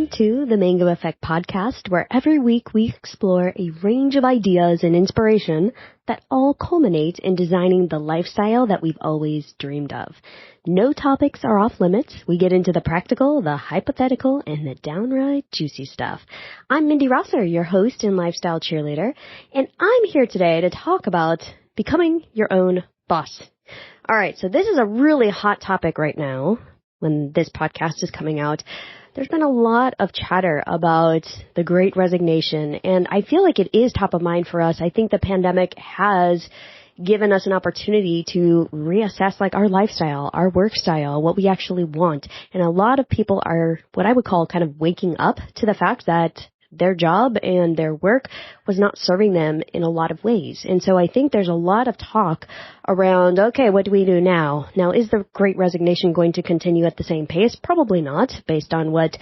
Welcome to the Mango Effect podcast, where every week we explore a range of ideas and inspiration that all culminate in designing the lifestyle that we've always dreamed of. No topics are off limits. We get into the practical, the hypothetical, and the downright juicy stuff. I'm Mindy Rosser, your host and lifestyle cheerleader, and I'm here today to talk about becoming your own boss. All right, so this is a really hot topic right now. When this podcast is coming out, there's been a lot of chatter about the Great Resignation, and I feel like it is top of mind for us. I think the pandemic has given us an opportunity to reassess our lifestyle, our work style, what we actually want. And a lot of people are what I would call kind of waking up to the fact that their job and their work was not serving them in a lot of ways. And so I think there's a lot of talk around, okay, what do we do now? Now, is the Great Resignation going to continue at the same pace? Probably not, based on what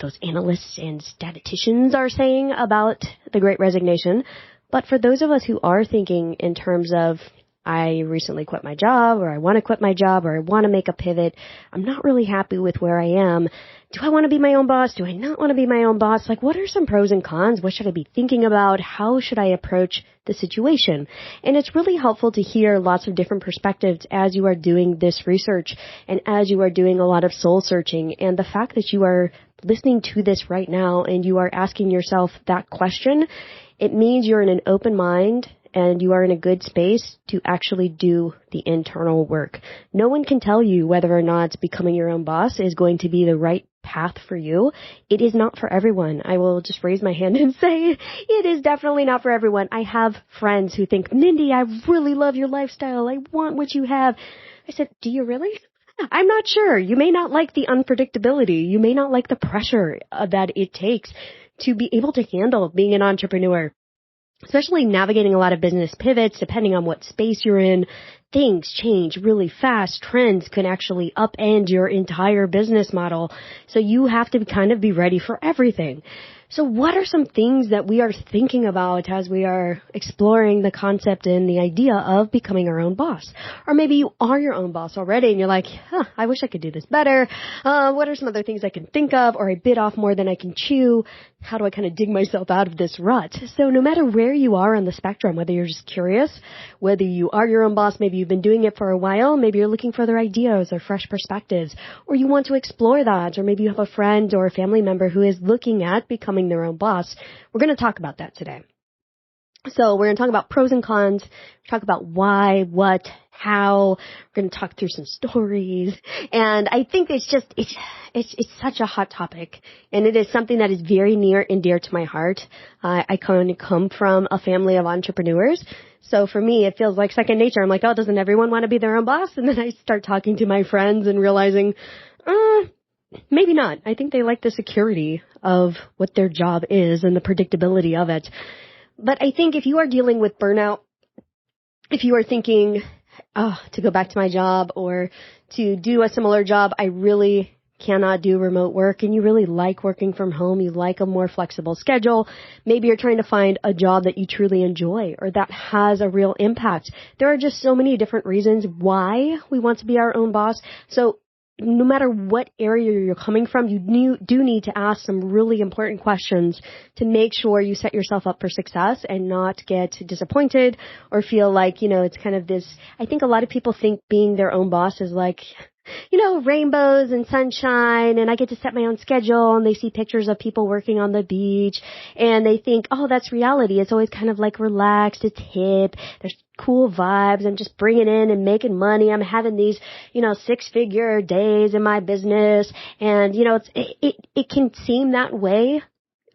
those analysts and statisticians are saying about the Great Resignation. But for those of us who are thinking in terms of, I recently quit my job, or I want to quit my job, or I want to make a pivot, I'm not really happy with where I am. Do I want to be my own boss? Do I not want to be my own boss? What are some pros and cons? What should I be thinking about? How should I approach the situation? And it's really helpful to hear lots of different perspectives as you are doing this research and as you are doing a lot of soul searching. And the fact that you are listening to this right now and you are asking yourself that question, it means you're in an open mind and you are in a good space to actually do the internal work. No one can tell you whether or not becoming your own boss is going to be the right path for you. It is not for everyone. I will just raise my hand and say it is definitely not for everyone. I have friends who think, Mindy, I really love your lifestyle. I want what you have. I said, do you really? I'm not sure. You may not like the unpredictability. You may not like the pressure that it takes to be able to handle being an entrepreneur. Especially navigating a lot of business pivots, depending on what space you're in, things change really fast. Trends can actually upend your entire business model. So you have to kind of be ready for everything. So what are some things that we are thinking about as we are exploring the concept and the idea of becoming our own boss? Or maybe you are your own boss already and you're like, I wish I could do this better. What are some other things I can think of? Or I bit off more than I can chew. How do I kind of dig myself out of this rut? So no matter where you are on the spectrum, whether you're just curious, whether you are your own boss, maybe you've been doing it for a while, maybe you're looking for other ideas or fresh perspectives, or you want to explore that, or maybe you have a friend or a family member who is looking at becoming their own boss, we're going to talk about that today. So we're going to talk about pros and cons, talk about why, what, how. We're going to talk through some stories. And I think it's such a hot topic. And it is something that is very near and dear to my heart. I kind of come from a family of entrepreneurs. So for me, it feels like second nature. I'm like, oh, doesn't everyone want to be their own boss? And then I start talking to my friends and realizing, maybe not. I think they like the security of what their job is and the predictability of it. But I think if you are dealing with burnout, if you are thinking, to go back to my job or to do a similar job, I really cannot do remote work, and you really like working from home, you like a more flexible schedule, maybe you're trying to find a job that you truly enjoy or that has a real impact. There are just so many different reasons why we want to be our own boss. So no matter what area you're coming from, you do need to ask some really important questions to make sure you set yourself up for success and not get disappointed or feel like, it's kind of this, I think a lot of people think being their own boss is like, rainbows and sunshine, and I get to set my own schedule, and they see pictures of people working on the beach, and they think, oh, that's reality. It's always kind of like relaxed, it's hip, there's cool vibes, I'm just bringing in and making money, I'm having these, 6-figure days in my business, and, it can seem that way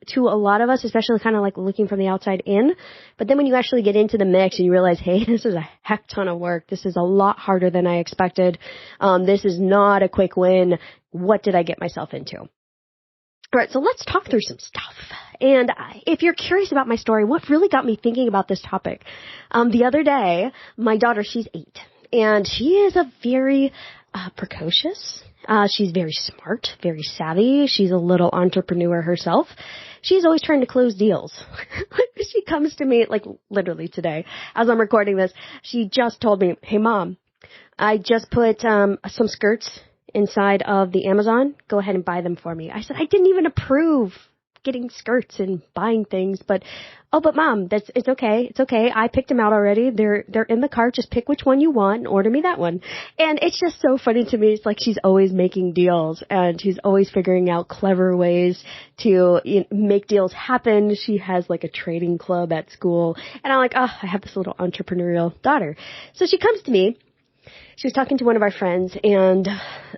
to a lot of us, especially kind of like looking from the outside in. But then when you actually get into the mix and you realize, hey, this is a heck ton of work. This is a lot harder than I expected. This is not a quick win. What did I get myself into? All right, so let's talk through some stuff. And if you're curious about my story, what really got me thinking about this topic? The other day, my daughter, she's 8, and she is a very precocious. She's very smart, very savvy. She's a little entrepreneur herself. She's always trying to close deals. She comes to me, literally today, as I'm recording this, she just told me, hey, Mom, I just put some skirts inside of the Amazon. Go ahead and buy them for me. I said, I didn't even approve getting skirts and buying things, but mom, it's okay. It's okay. I picked them out already. They're in the cart. Just pick which one you want and order me that one. And it's just so funny to me. It's like she's always making deals and she's always figuring out clever ways to make deals happen. She has like a trading club at school, and I'm like, I have this little entrepreneurial daughter. So she comes to me. She was talking to one of our friends and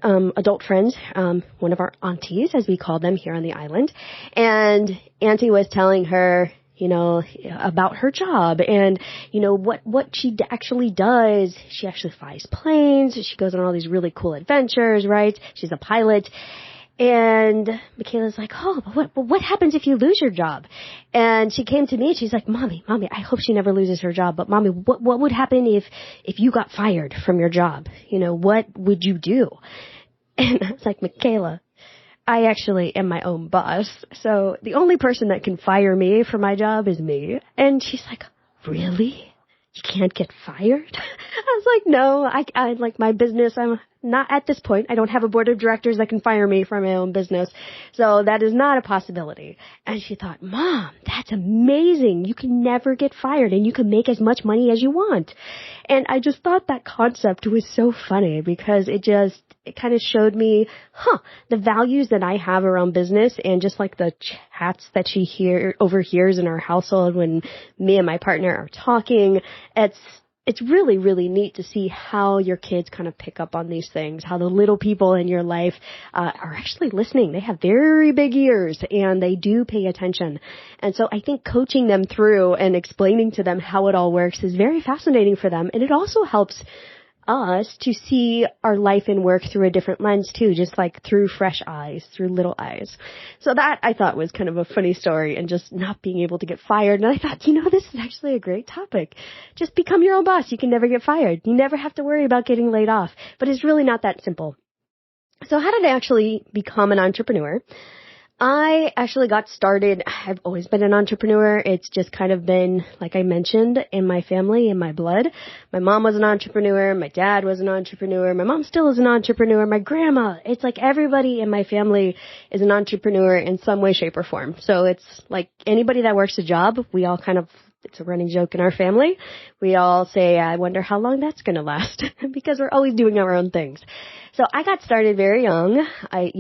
adult friends, one of our aunties, as we call them here on the island. And Auntie was telling her, about her job and, what she actually does. She actually flies planes. She goes on all these really cool adventures, right? She's a pilot. And Michaela's like, but what happens if you lose your job? And she came to me and she's like, Mommy, I hope she never loses her job. But Mommy, what would happen if you got fired from your job? What would you do? And I was like, Michaela, I actually am my own boss. So the only person that can fire me for my job is me. And she's like, really? You can't get fired? I was like, no, I like my business. I'm not at this point. I don't have a board of directors that can fire me from my own business. So that is not a possibility. And she thought, Mom, that's amazing. You can never get fired and you can make as much money as you want. And I just thought that concept was so funny because it kind of showed me, the values that I have around business and just like the chats that she overhears in our household when me and my partner are talking. It's really, really neat to see how your kids kind of pick up on these things, how the little people in your life are actually listening. They have very big ears and they do pay attention. And so I think coaching them through and explaining to them how it all works is very fascinating for them. And it also helps us to see our life and work through a different lens too, just like through fresh eyes, through little eyes. So that I thought was kind of a funny story and just not being able to get fired. And I thought, this is actually a great topic. Just become your own boss. You can never get fired. You never have to worry about getting laid off. But it's really not that simple. So how did I actually become an entrepreneur? I actually got started. I've always been an entrepreneur. It's just kind of been, like I mentioned, in my family, in my blood. My mom was an entrepreneur. My dad was an entrepreneur. My mom still is an entrepreneur. My grandma. It's like everybody in my family is an entrepreneur in some way, shape, or form. So it's like anybody that works a job, we all kind of, it's a running joke in our family. We all say, I wonder how long that's going to last because we're always doing our own things. So I got started very young. I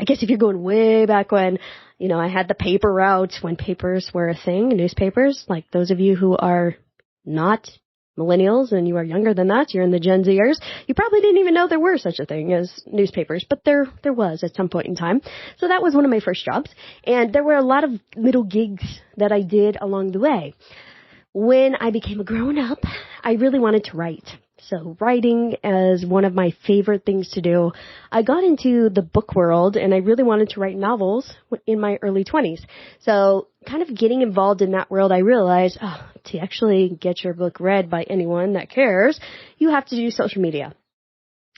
guess if you're going way back when, I had the paper route when papers were a thing, newspapers, like those of you who are not millennials and you are younger than that, you're in the Gen Zers, you probably didn't even know there were such a thing as newspapers, but there was at some point in time. So that was one of my first jobs. And there were a lot of little gigs that I did along the way. When I became a grown up, I really wanted to write. So writing is one of my favorite things to do. I got into the book world and I really wanted to write novels in my early 20s. So kind of getting involved in that world, I realized, to actually get your book read by anyone that cares, you have to do social media.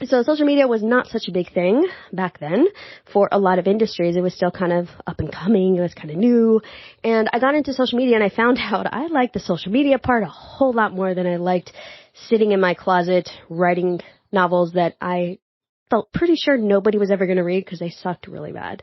So social media was not such a big thing back then for a lot of industries. It was still kind of up and coming. It was kind of new. And I got into social media and I found out I liked the social media part a whole lot more than I liked sitting in my closet writing novels that I felt pretty sure nobody was ever going to read because they sucked really bad.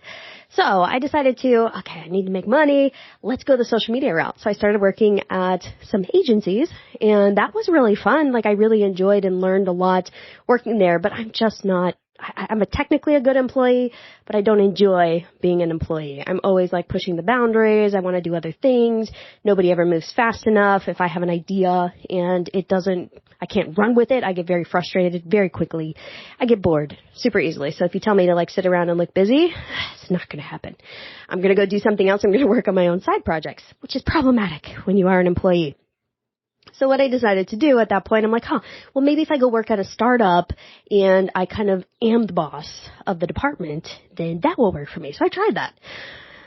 So I decided I need to make money. Let's go the social media route. So I started working at some agencies and that was really fun. Like I really enjoyed and learned a lot working there, but I'm just not, I'm technically a good employee, but I don't enjoy being an employee. I'm always like pushing the boundaries. I want to do other things. Nobody ever moves fast enough. If I have an idea and I can't run with it, I get very frustrated very quickly. I get bored super easily. So if you tell me to like sit around and look busy, it's not going to happen. I'm going to go do something else. I'm going to work on my own side projects, which is problematic when you are an employee. So what I decided to do at that point, I'm like, well, maybe if I go work at a startup and I kind of am the boss of the department, then that will work for me. So I tried that.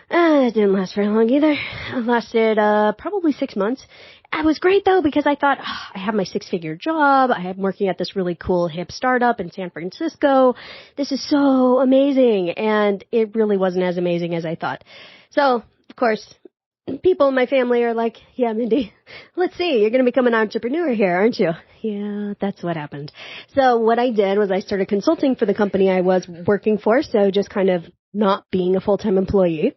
It didn't last very long either. It lasted probably 6 months. It was great though because I thought, I have my 6-figure job. I am working at this really cool hip startup in San Francisco. This is so amazing. And it really wasn't as amazing as I thought. So, of course, people in my family are like, yeah, Mindy, let's see, you're going to become an entrepreneur here, aren't you? Yeah, that's what happened. So what I did was I started consulting for the company I was working for. So just kind of not being a full-time employee,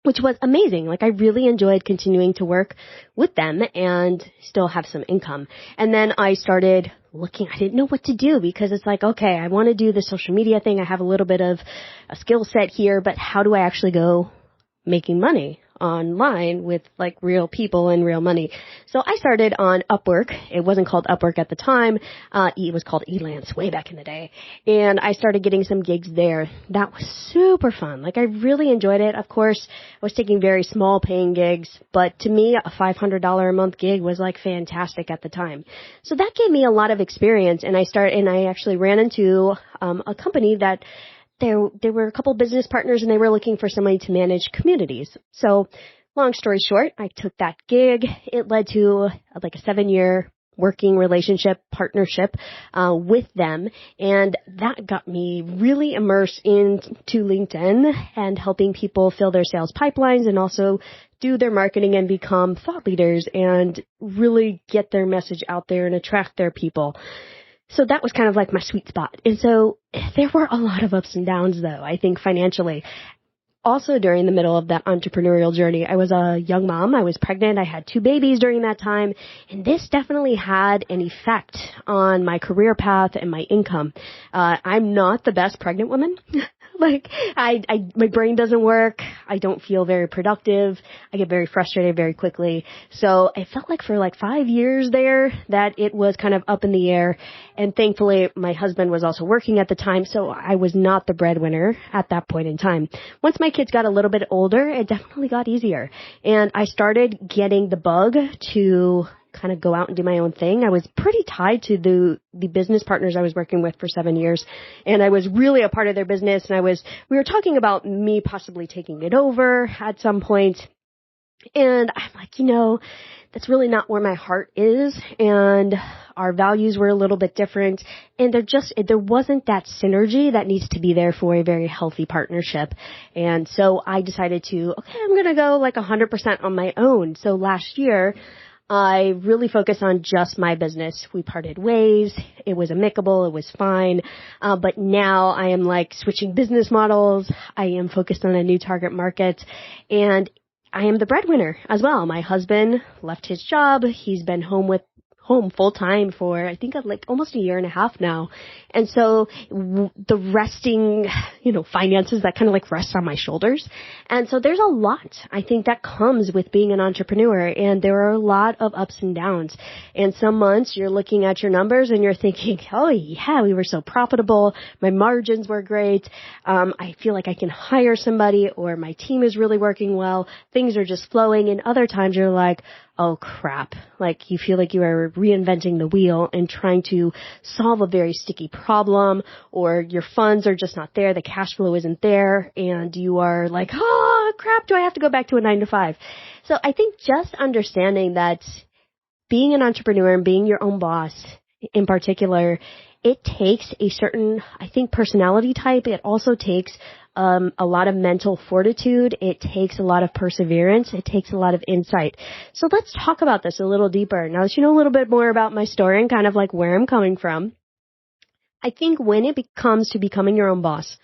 which was amazing. Like I really enjoyed continuing to work with them and still have some income. And then I started looking, I didn't know what to do because it's like, okay, I want to do the social media thing. I have a little bit of a skill set here, but how do I actually go making money online with like real people and real money? So I started on Upwork. It wasn't called Upwork at the time. It was called Elance way back in the day. And I started getting some gigs there. That was super fun. Like I really enjoyed it. Of course, I was taking very small paying gigs, but to me, a $500 a month gig was like fantastic at the time. So that gave me a lot of experience. And I actually ran into a company that there were a couple business partners and they were looking for somebody to manage communities. So long story short, I took that gig. It led to like a 7-year working relationship partnership with them. And that got me really immersed into LinkedIn and helping people fill their sales pipelines and also do their marketing and become thought leaders and really get their message out there and attract their people. So that was kind of like my sweet spot. And so there were a lot of ups and downs, though, I think financially. Also, during the middle of that entrepreneurial journey, I was a young mom. I was pregnant. I had 2 babies during that time. And this definitely had an effect on my career path and my income. I'm not the best pregnant woman. Like, my brain doesn't work. I don't feel very productive. I get very frustrated very quickly. So it felt like for like 5 years there that it was kind of up in the air. And thankfully, my husband was also working at the time. So I was not the breadwinner at that point in time. Once my kids got a little bit older, it definitely got easier. And I started getting the bug to kind of go out and do my own thing. I was pretty tied to the business partners I was working with for 7 years, and I was really a part of their business. And we were talking about me possibly taking it over at some point. And I'm like, that's really not where my heart is. And our values were a little bit different. And there wasn't that synergy that needs to be there for a very healthy partnership. And so I decided I'm going to go like 100% on my own. So last year, I really focused on just my business. We parted ways. It was amicable. It was fine. But now I am like switching business models. I am focused on a new target market, and I am the breadwinner as well. My husband left his job. He's been home full time for, I think, like almost a year and a half now. And so the resting, finances that kind of like rest on my shoulders. And so there's a lot, I think, that comes with being an entrepreneur. And there are a lot of ups and downs. And some months you're looking at your numbers and you're thinking, oh yeah, we were so profitable. My margins were great. I feel like I can hire somebody, or my team is really working well. Things are just flowing. And other times you're like, oh crap. Like you feel like you are reinventing the wheel and trying to solve a very sticky problem, or your funds are just not there. The cash flow isn't there. And you are like, oh crap, do I have to go back to a 9-to-5? So I think just understanding that being an entrepreneur and being your own boss in particular, it takes a certain, I think, personality type. It also takes a lot of mental fortitude. It takes a lot of perseverance. It takes a lot of insight. So let's talk about this a little deeper. Now that you know a little bit more about my story and kind of like where I'm coming from, I think when it comes to becoming your own boss,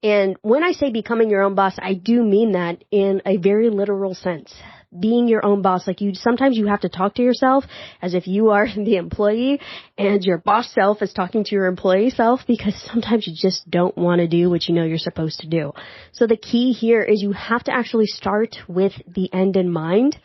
and when I say becoming your own boss, I do mean that in a very literal sense. Being your own boss, like sometimes you have to talk to yourself as if you are the employee and your boss self is talking to your employee self, because sometimes you just don't want to do what you know you're supposed to do. So the key here is you have to actually start with the end in mind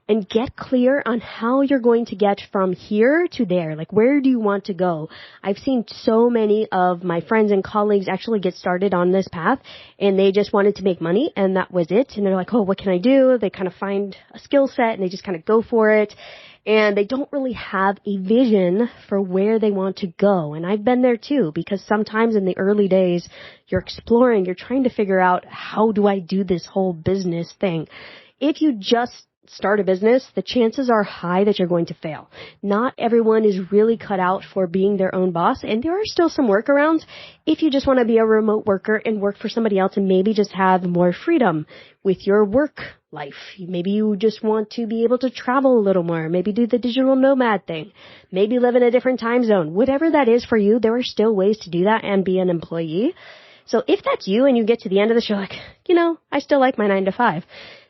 and get clear on how you're going to get from here to there. Like, where do you want to go? I've seen so many of my friends and colleagues actually get started on this path, and they just wanted to make money, and that was it. And they're like, oh, what can I do? They kind of find a skill set, and they just kind of go for it. And they don't really have a vision for where they want to go. And I've been there too, because sometimes in the early days, you're exploring, you're trying to figure out, how do I do this whole business thing? If you just start a business, the chances are high that you're going to fail. Not everyone is really cut out for being their own boss, and there are still some workarounds if you just want to be a remote worker and work for somebody else and maybe just have more freedom with your work life. Maybe you just want to be able to travel a little more, maybe do the digital nomad thing, maybe live in a different time zone. Whatever that is for you, there are still ways to do that and be an employee. So if that's you and you get to the end of the show like, I still like my 9 to 5,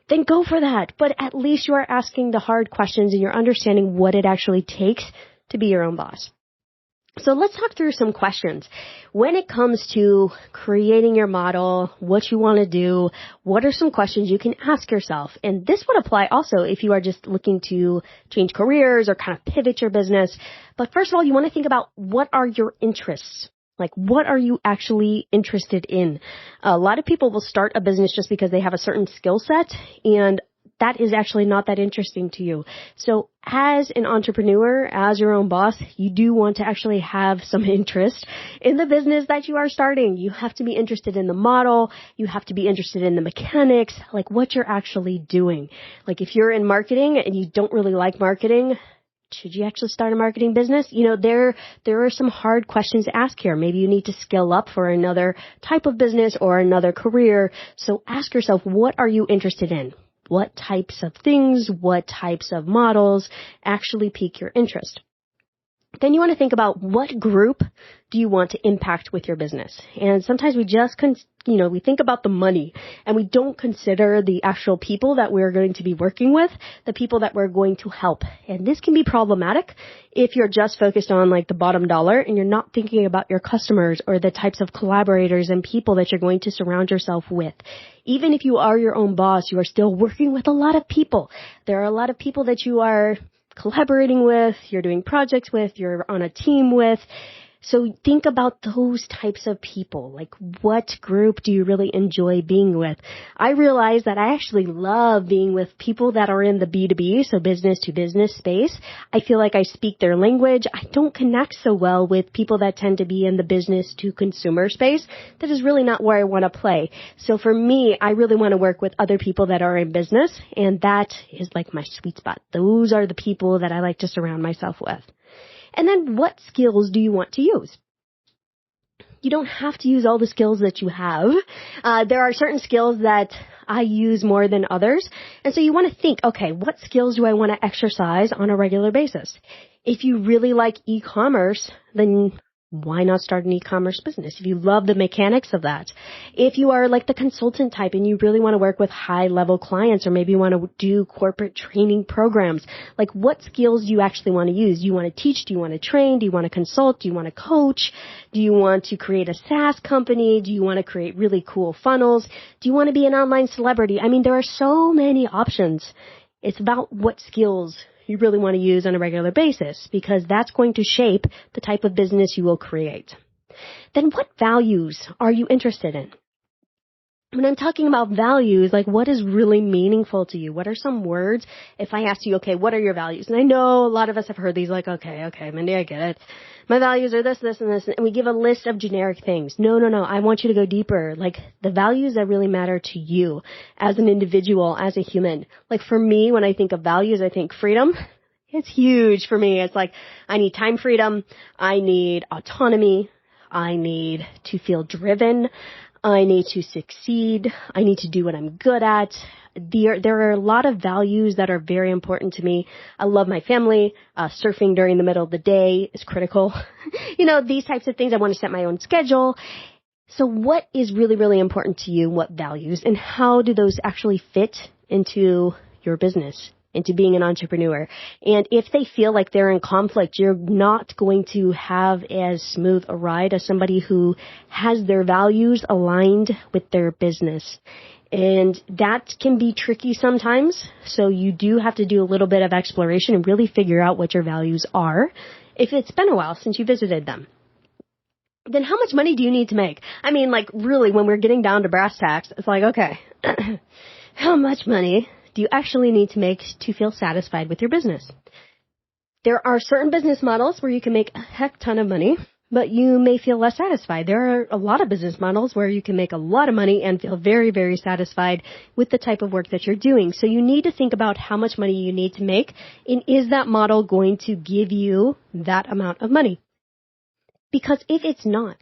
then go for that. But at least you are asking the hard questions and you're understanding what it actually takes to be your own boss. So let's talk through some questions. When it comes to creating your model, what you want to do, what are some questions you can ask yourself? And this would apply also if you are just looking to change careers or kind of pivot your business. But first of all, you want to think about what are your interests? Like, what are you actually interested in? A lot of people will start a business just because they have a certain skill set, and that is actually not that interesting to you. So as an entrepreneur, as your own boss, you do want to actually have some interest in the business that you are starting. You have to be interested in the model. You have to be interested in the mechanics, like what you're actually doing. Like if you're in marketing and you don't really like marketing, should you actually start a marketing business? There are some hard questions to ask here. Maybe you need to skill up for another type of business or another career. So ask yourself, what are you interested in? What types of things, what types of models actually pique your interest? Then you want to think about what group do you want to impact with your business? And sometimes we just, we think about the money and we don't consider the actual people that we're going to be working with, the people that we're going to help. And this can be problematic if you're just focused on like the bottom dollar and you're not thinking about your customers or the types of collaborators and people that you're going to surround yourself with. Even if you are your own boss, you are still working with a lot of people. There are a lot of people that you are collaborating with, you're doing projects with, you're on a team with. So think about those types of people. Like, what group do you really enjoy being with? I realize that I actually love being with people that are in the B2B, so business to business space. I feel like I speak their language. I don't connect so well with people that tend to be in the business to consumer space. That is really not where I want to play. So for me, I really want to work with other people that are in business, and that is like my sweet spot. Those are the people that I like to surround myself with. And then what skills do you want to use? You don't have to use all the skills that you have. There are certain skills that I use more than others. And so you want to think, okay, what skills do I want to exercise on a regular basis? If you really like e-commerce, then why not start an e-commerce business if you love the mechanics of that? If you are like the consultant type and you really want to work with high-level clients, or maybe you want to do corporate training programs, like what skills do you actually want to use? Do you want to teach? Do you want to train? Do you want to consult? Do you want to coach? Do you want to create a SaaS company? Do you want to create really cool funnels? Do you want to be an online celebrity? I mean, there are so many options. It's about what skills you really want to use on a regular basis, because that's going to shape the type of business you will create. Then what values are you interested in? When I'm talking about values, like what is really meaningful to you? What are some words? If I asked you, okay, what are your values? And I know a lot of us have heard these like, okay, Mindy, I get it. My values are this, this, and this. And we give a list of generic things. No. I want you to go deeper. Like the values that really matter to you as an individual, as a human. Like for me, when I think of values, I think freedom. It's huge for me. It's like I need time freedom. I need autonomy. I need to feel driven. I need to succeed. I need to do what I'm good at. There are a lot of values that are very important to me. I love my family. Surfing during the middle of the day is critical. These types of things. I want to set my own schedule. So what is really, really important to you? What values? And how do those actually fit into your business, into being an entrepreneur? And if they feel like they're in conflict, you're not going to have as smooth a ride as somebody who has their values aligned with their business. And that can be tricky sometimes. So you do have to do a little bit of exploration and really figure out what your values are if it's been a while since you visited them. Then how much money do you need to make? I mean, like really, when we're getting down to brass tacks, it's like, okay, how much money do you actually need to make to feel satisfied with your business? There are certain business models where you can make a heck ton of money, but you may feel less satisfied. There are a lot of business models where you can make a lot of money and feel very, very satisfied with the type of work that you're doing. So you need to think about how much money you need to make, and is that model going to give you that amount of money? Because if it's not,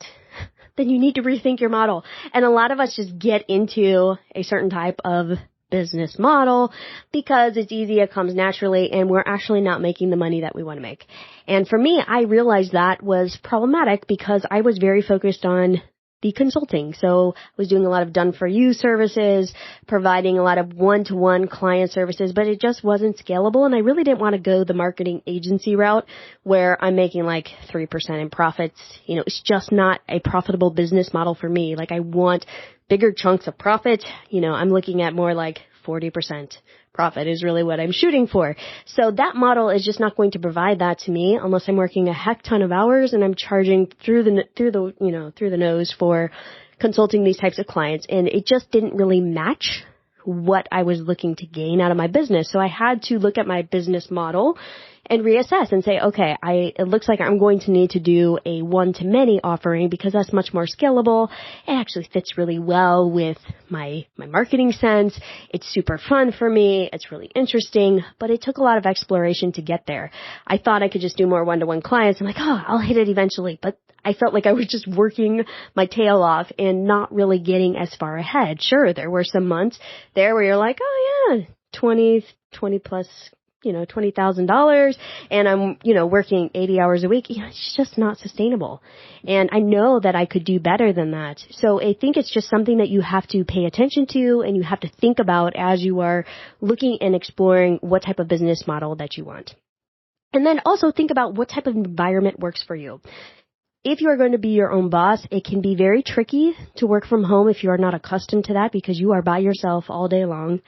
then you need to rethink your model. And a lot of us just get into a certain type of business model because it's easy, it comes naturally, and we're actually not making the money that we want to make. And for me, I realized that was problematic because I was very focused on the consulting. So I was doing a lot of done-for-you services, providing a lot of one-to-one client services, but it just wasn't scalable. And I really didn't want to go the marketing agency route where I'm making like 3% in profits. It's just not a profitable business model for me. Like I want bigger chunks of profit. I'm looking at more like 40% profit is really what I'm shooting for. So that model is just not going to provide that to me unless I'm working a heck ton of hours and I'm charging through the nose for consulting these types of clients. And it just didn't really match what I was looking to gain out of my business. So I had to look at my business model and reassess and say, okay, it looks like I'm going to need to do a one-to-many offering because that's much more scalable. It actually fits really well with my marketing sense. It's super fun for me. It's really interesting, but it took a lot of exploration to get there. I thought I could just do more one-to-one clients. I'm like, I'll hit it eventually, but I felt like I was just working my tail off and not really getting as far ahead. Sure, there were some months there where you're like, oh yeah, 20 plus, $20,000 and I'm, working 80 hours a week. It's just not sustainable. And I know that I could do better than that. So I think it's just something that you have to pay attention to and you have to think about as you are looking and exploring what type of business model that you want. And then also think about what type of environment works for you. If you are going to be your own boss, it can be very tricky to work from home if you are not accustomed to that because you are by yourself all day long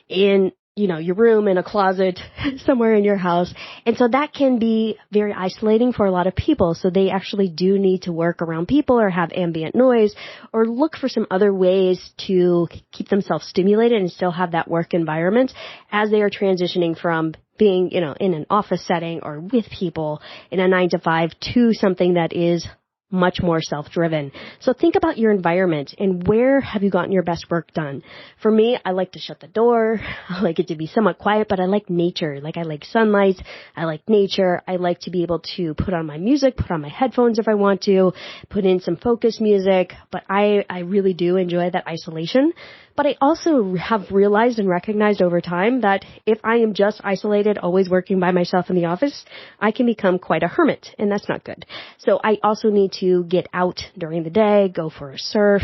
in your room, in a closet, somewhere in your house. And so that can be very isolating for a lot of people. So they actually do need to work around people or have ambient noise or look for some other ways to keep themselves stimulated and still have that work environment as they are transitioning from being, in an office setting or with people in a 9-to-5 to something that is much more self-driven. So think about your environment and where have you gotten your best work done? For me, I like to shut the door. I like it to be somewhat quiet, but I like nature. Like I like sunlight. I like nature. I like to be able to put on my music, put on my headphones if I want to, put in some focus music, but I really do enjoy that isolation. But I also have realized and recognized over time that if I am just isolated, always working by myself in the office, I can become quite a hermit, and that's not good. So I also need to get out during the day, go for a surf,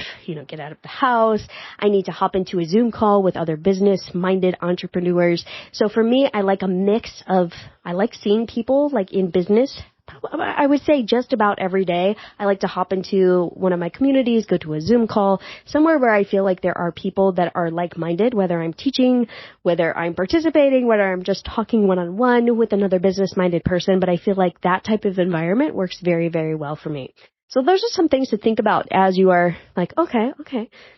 get out of the house. I need to hop into a Zoom call with other business-minded entrepreneurs. So for me, I like a mix of, I like seeing people like in business. I would say just about every day. I like to hop into one of my communities, go to a Zoom call, somewhere where I feel like there are people that are like-minded, whether I'm teaching, whether I'm participating, whether I'm just talking one-on-one with another business-minded person. But I feel like that type of environment works very, very well for me. So those are some things to think about as you are like, okay,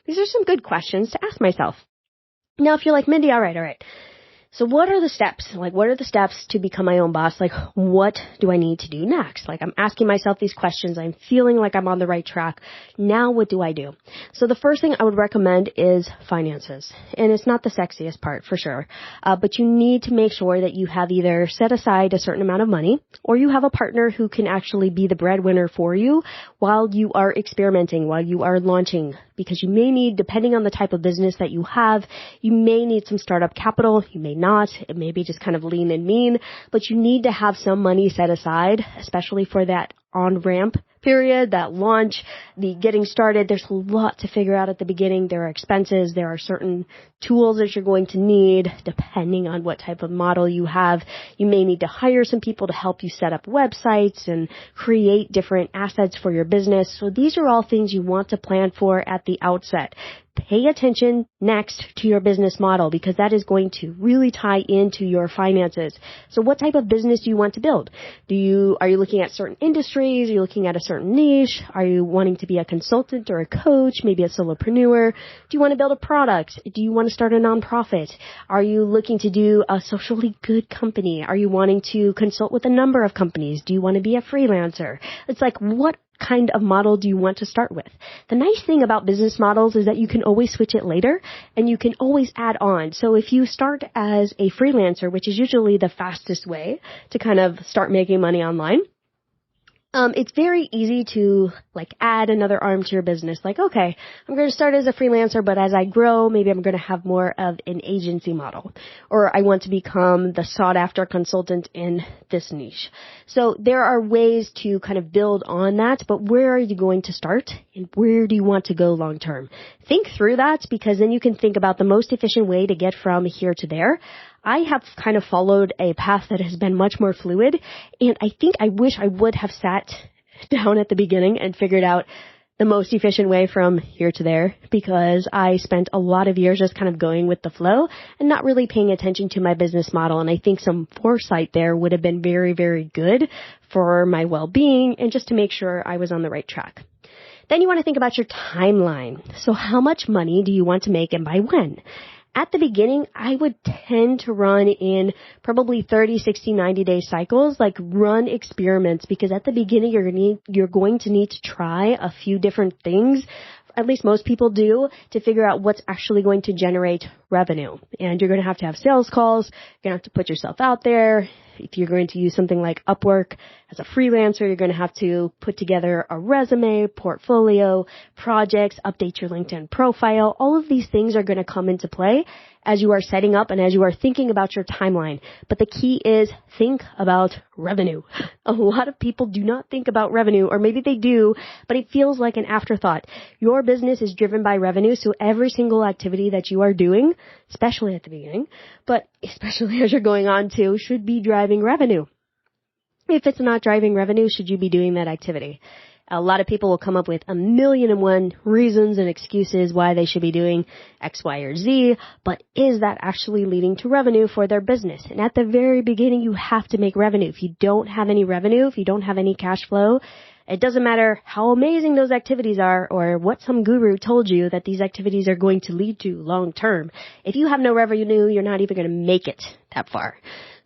these are some good questions to ask myself. Now, if you're like, Mindy, all right. So what are the steps? Like, what are the steps to become my own boss? Like, what do I need to do next? Like, I'm asking myself these questions. I'm feeling like I'm on the right track. Now, what do I do? So the first thing I would recommend is finances. And it's not the sexiest part, for sure. But you need to make sure that you have either set aside a certain amount of money or you have a partner who can actually be the breadwinner for you while you are experimenting, while you are launching. Because you may need, depending on the type of business that you have, you may need some startup capital. You may not. It may be just kind of lean and mean, but you need to have some money set aside, especially for that on-ramp period, that launch, the getting started. There's a lot to figure out at the beginning. There are expenses. There are certain tools that you're going to need depending on what type of model you have. You may need to hire some people to help you set up websites and create different assets for your business. So these are all things you want to plan for at the outset. Pay attention next to your business model because that is going to really tie into your finances. So what type of business do you want to build? Are you looking at certain industries? Are you looking at a certain niche? Are you wanting to be a consultant or a coach, maybe a solopreneur? Do you want to build a product? Do you want to start a nonprofit? Are you looking to do a socially good company? Are you wanting to consult with a number of companies? Do you want to be a freelancer? It's like, what kind of model do you want to start with? The nice thing about business models is that you can always switch it later and you can always add on. So if you start as a freelancer, which is usually the fastest way to kind of start making money online, It's very easy to add another arm to your business. Okay, I'm going to start as a freelancer, but as I grow, maybe I'm going to have more of an agency model, or I want to become the sought after consultant in this niche. So there are ways to kind of build on that, but where are you going to start and where do you want to go long term? Think through that, because then you can think about the most efficient way to get from here to there. I have kind of followed a path that has been much more fluid, and I wish I would have sat down at the beginning and figured out the most efficient way from here to there, because I spent a lot of years just kind of going with the flow and not really paying attention to my business model. And I think some foresight there would have been very, very good for my well-being and just to make sure I was on the right track. Then you want to think about your timeline. So how much money do you want to make and by when? At the beginning, I would tend to run in probably 30, 60, 90-day cycles, run experiments, because at the beginning you're going to need to try a few different things, at least most people do, to figure out what's actually going to generate revenue. And you're going to have sales calls, you're going to have to put yourself out there. If you're going to use something like Upwork as a freelancer, you're going to have to put together a resume, portfolio, projects, update your LinkedIn profile. All of these things are going to come into play as you are setting up and as you are thinking about your timeline. But the key is think about revenue. A lot of people do not think about revenue, or maybe they do, but it feels like an afterthought. Your business is driven by revenue, so every single activity that you are doing, especially at the beginning, but especially as you're going on to, should be driving revenue. If it's not driving revenue, should you be doing that activity? A lot of people will come up with 1,000,001 reasons and excuses why they should be doing X, Y, or Z, but is that actually leading to revenue for their business? And at the very beginning, you have to make revenue. If you don't have any revenue, if you don't have any cash flow, it doesn't matter how amazing those activities are or what some guru told you that these activities are going to lead to long term. If you have no revenue, you're not even going to make it that far.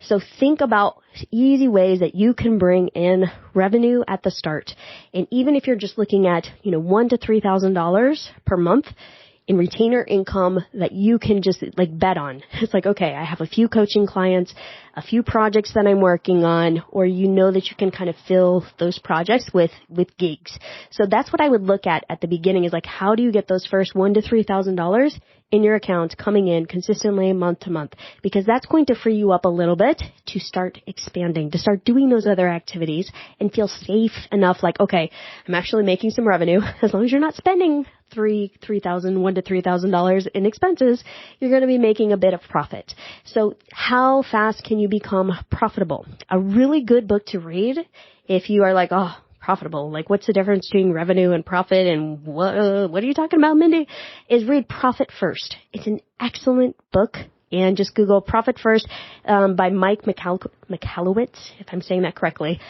So think about easy ways that you can bring in revenue at the start. And even if you're just looking at, $1,000 to $3,000 per month in retainer income that you can just bet on. It's okay, I have a few coaching clients, a few projects that I'm working on, or that you can kind of fill those projects with gigs. So that's what I would look at the beginning, is how do you get those first $1,000 to $3,000 in your account coming in consistently month to month, because that's going to free you up a little bit to start expanding, to start doing those other activities and feel safe enough okay, I'm actually making some revenue. As long as you're not spending $1,000 to $3,000 in expenses, you're going to be making a bit of profit. So how fast can you become profitable? A really good book to read if you are profitable. What's the difference between revenue and profit? And what are you talking about, Mindy? Is read Profit First. It's an excellent book. And just Google Profit First by Mike Michalowicz, if I'm saying that correctly.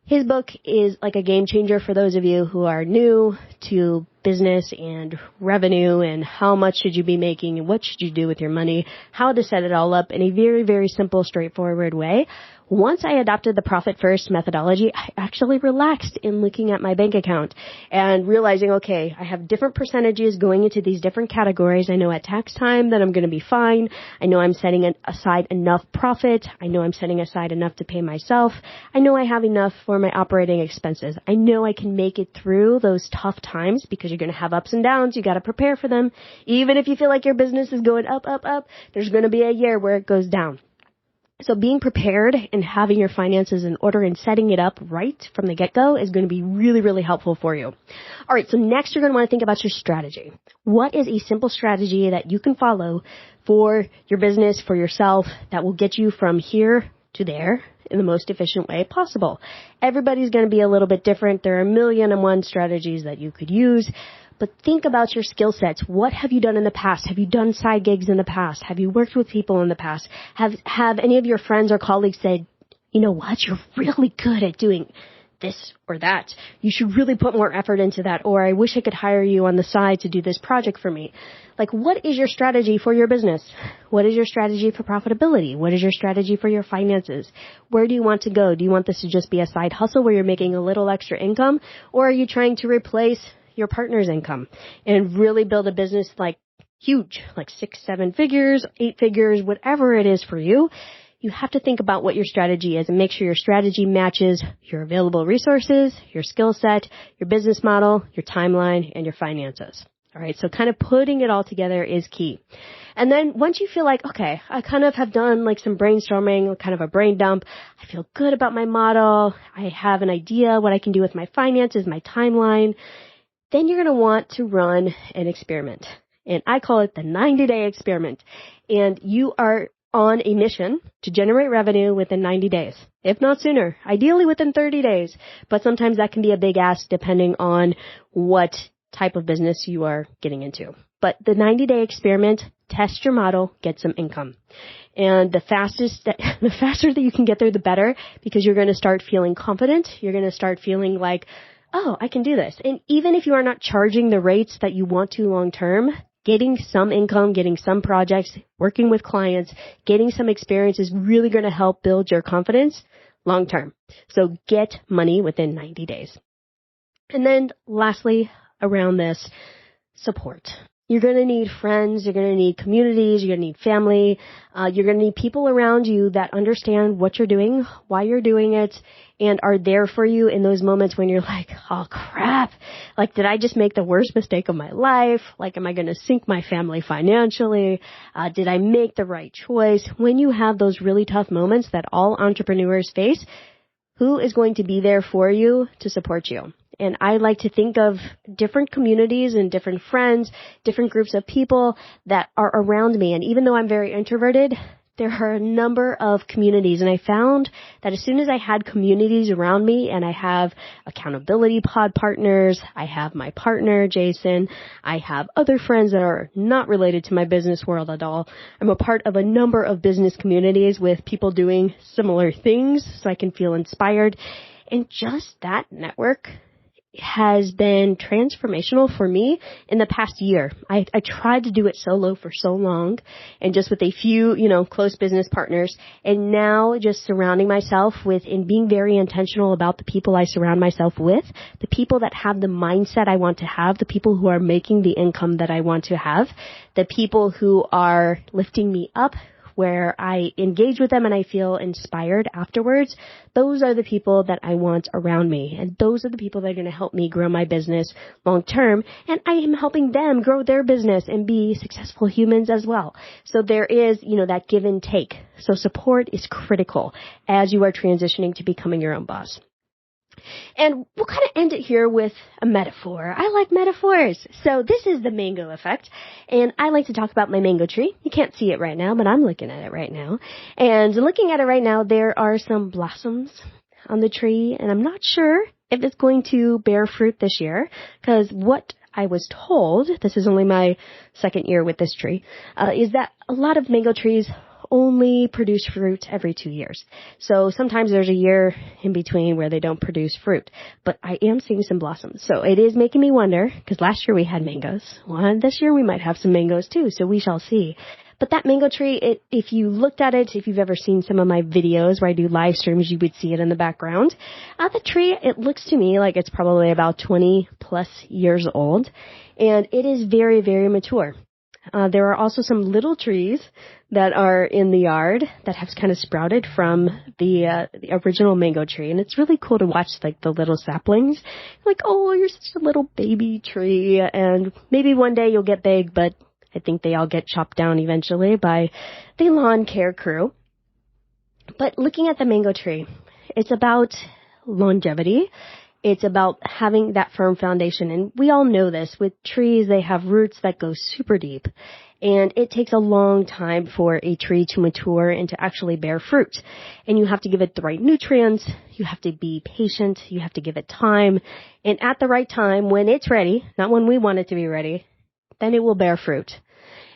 His book is a game changer for those of you who are new to business and revenue and how much should you be making and what should you do with your money, how to set it all up in a very, very simple, straightforward way. Once I adopted the Profit First methodology, I actually relaxed in looking at my bank account and realizing, okay, I have different percentages going into these different categories. I know at tax time that I'm going to be fine. I know I'm setting aside enough profit. I know I'm setting aside enough to pay myself. I know I have enough for my operating expenses. I know I can make it through those tough times, because you're going to have ups and downs. You got to prepare for them. Even if you feel like your business is going up, up, up, there's going to be a year where it goes down. So being prepared and having your finances in order and setting it up right from the get-go is going to be really, really helpful for you. All right, so next you're going to want to think about your strategy. What is a simple strategy that you can follow for your business, for yourself, that will get you from here to there in the most efficient way possible? Everybody's going to be a little bit different. There are 1,000,001 strategies that you could use. But think about your skill sets. What have you done in the past? Have you done side gigs in the past? Have you worked with people in the past? Have any of your friends or colleagues said, you know what, you're really good at doing this or that. You should really put more effort into that. Or I wish I could hire you on the side to do this project for me. What is your strategy for your business? What is your strategy for profitability? What is your strategy for your finances? Where do you want to go? Do you want this to just be a side hustle where you're making a little extra income? Or are you trying to replace your partner's income and really build a business huge, 6, 7 figures, 8 figures, whatever it is for you? you have to think about what your strategy is and make sure your strategy matches your available resources, your skill set, your business model, your timeline, and your finances. All right, so kind of putting it all together is key. And then once you feel like, okay, I kind of have done like some brainstorming, kind of a brain dump, I feel good about my model, I have an idea what I can do with my finances, my timeline, then you're going to want to run an experiment. And I call it the 90-day experiment. And you are on a mission to generate revenue within 90 days, if not sooner, ideally within 30 days. But sometimes that can be a big ask depending on what type of business you are getting into. But the 90-day experiment, test your model, get some income. And the faster that you can get there, the better, because you're going to start feeling confident. You're going to start feeling like, oh, I can do this. And even if you are not charging the rates that you want to long term, getting some income, getting some projects, working with clients, getting some experience is really going to help build your confidence long term. So get money within 90 days. And then lastly, around this, support. You're going to need friends, you're going to need communities, you're going to need family, you're going to need people around you that understand what you're doing, why you're doing it, and are there for you in those moments when you're like, oh crap, like did I just make the worst mistake of my life? Like am I going to sink my family financially? Did I make the right choice? When you have those really tough moments that all entrepreneurs face, who is going to be there for you to support you? And I like to think of different communities and different friends, different groups of people that are around me. And even though I'm very introverted, there are a number of communities. And I found that as soon as I had communities around me, and I have accountability pod partners, I have my partner, Jason, I have other friends that are not related to my business world at all. I'm a part of a number of business communities with people doing similar things so I can feel inspired. And just that network has been transformational for me in the past year. I tried to do it solo for so long and just with a few, close business partners, and now just surrounding myself with and being very intentional about the people I surround myself with, the people that have the mindset I want to have, the people who are making the income that I want to have, the people who are lifting me up, where I engage with them and I feel inspired afterwards. Those are the people that I want around me. And those are the people that are going to help me grow my business long term. And I am helping them grow their business and be successful humans as well. So there is, that give and take. So support is critical as you are transitioning to becoming your own boss. And we'll kind of end it here with a metaphor. I like metaphors. So this is the mango effect. And I like to talk about my mango tree. You can't see it right now, but I'm looking at it right now. And looking at it right now, there are some blossoms on the tree. And I'm not sure if it's going to bear fruit this year, because what I was told, this is only my second year with this tree, is that a lot of mango trees only produce fruit every 2 years. So sometimes there's a year in between where they don't produce fruit. But I am seeing some blossoms. So it is making me wonder, because last year we had mangoes. Well, this year we might have some mangoes too, so we shall see. But that mango tree, if you looked at it, if you've ever seen some of my videos where I do live streams, you would see it in the background. The tree, it looks to me like it's probably about 20 plus years old. And it is very, very mature. There are also some little trees that are in the yard that have kind of sprouted from the original mango tree. And it's really cool to watch like the little saplings. Like, oh, you're such a little baby tree. And maybe one day you'll get big, but I think they all get chopped down eventually by the lawn care crew. But looking at the mango tree, it's about longevity. It's about having that firm foundation. And we all know this. With trees, they have roots that go super deep. And it takes a long time for a tree to mature and to actually bear fruit. And you have to give it the right nutrients. You have to be patient. You have to give it time. And at the right time, when it's ready, not when we want it to be ready, then it will bear fruit.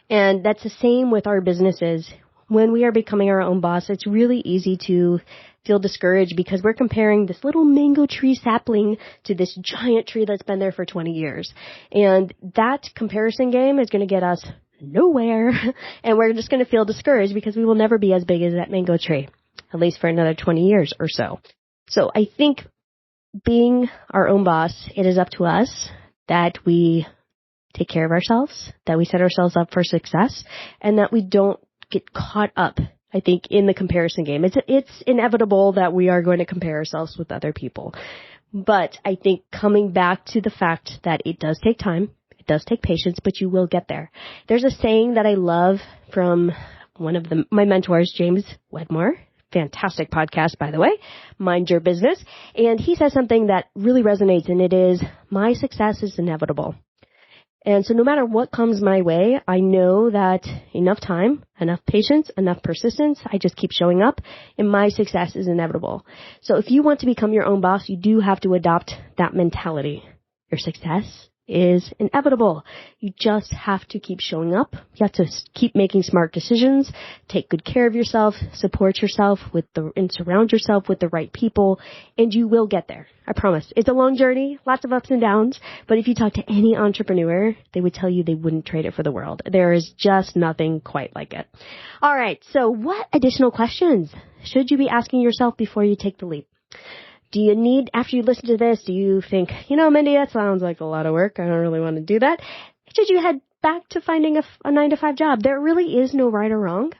And that's the same with our businesses. When we are becoming our own boss, it's really easy to feel discouraged because we're comparing this little mango tree sapling to this giant tree that's been there for 20 years. And that comparison game is going to get us nowhere. And we're just going to feel discouraged because we will never be as big as that mango tree, at least for another 20 years or so. So I think being our own boss, it is up to us that we take care of ourselves, that we set ourselves up for success, and that we don't get caught up I think, in the comparison game. It's inevitable that we are going to compare ourselves with other people. But I think coming back to the fact that it does take time, it does take patience, but you will get there. There's a saying that I love from one of my mentors, James Wedmore. Fantastic podcast, by the way, Mind Your Business. And he says something that really resonates, and it is, my success is inevitable. And so no matter what comes my way, I know that enough time, enough patience, enough persistence, I just keep showing up, and my success is inevitable. So if you want to become your own boss, you do have to adopt that mentality. Your success is inevitable. You just have to keep showing up. You have to keep making smart decisions, take good care of yourself, support yourself and surround yourself with the right people, and you will get there. I promise. It's a long journey, lots of ups and downs, but if you talk to any entrepreneur, they would tell you they wouldn't trade it for the world. There is just nothing quite like it. All right. So what additional questions should you be asking yourself before you take the leap? After you listen to this, do you think, Mindy, that sounds like a lot of work. I don't really want to do that. Should you head back to finding a 9-to-5 job? There really is no right or wrong.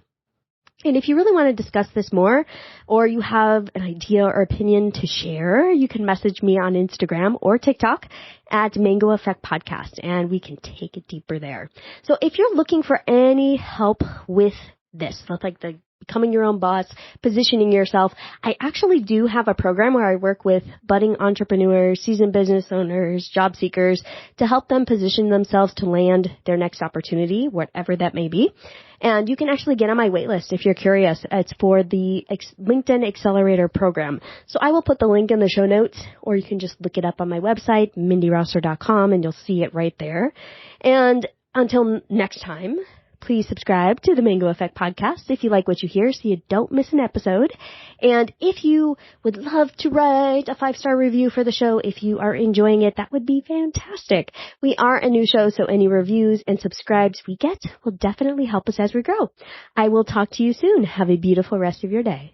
And if you really want to discuss this more, or you have an idea or opinion to share, you can message me on Instagram or TikTok at Mango Effect Podcast, and we can take it deeper there. So if you're looking for any help with this, like the becoming your own boss, positioning yourself, I actually do have a program where I work with budding entrepreneurs, seasoned business owners, job seekers to help them position themselves to land their next opportunity, whatever that may be. And you can actually get on my waitlist if you're curious. It's for the LinkedIn Accelerator program. So I will put the link in the show notes, or you can just look it up on my website, mindyrosser.com, and you'll see it right there. And until next time, please subscribe to the Mango Effect Podcast if you like what you hear so you don't miss an episode. And if you would love to write a 5-star review for the show, if you are enjoying it, that would be fantastic. We are a new show, so any reviews and subscribes we get will definitely help us as we grow. I will talk to you soon. Have a beautiful rest of your day.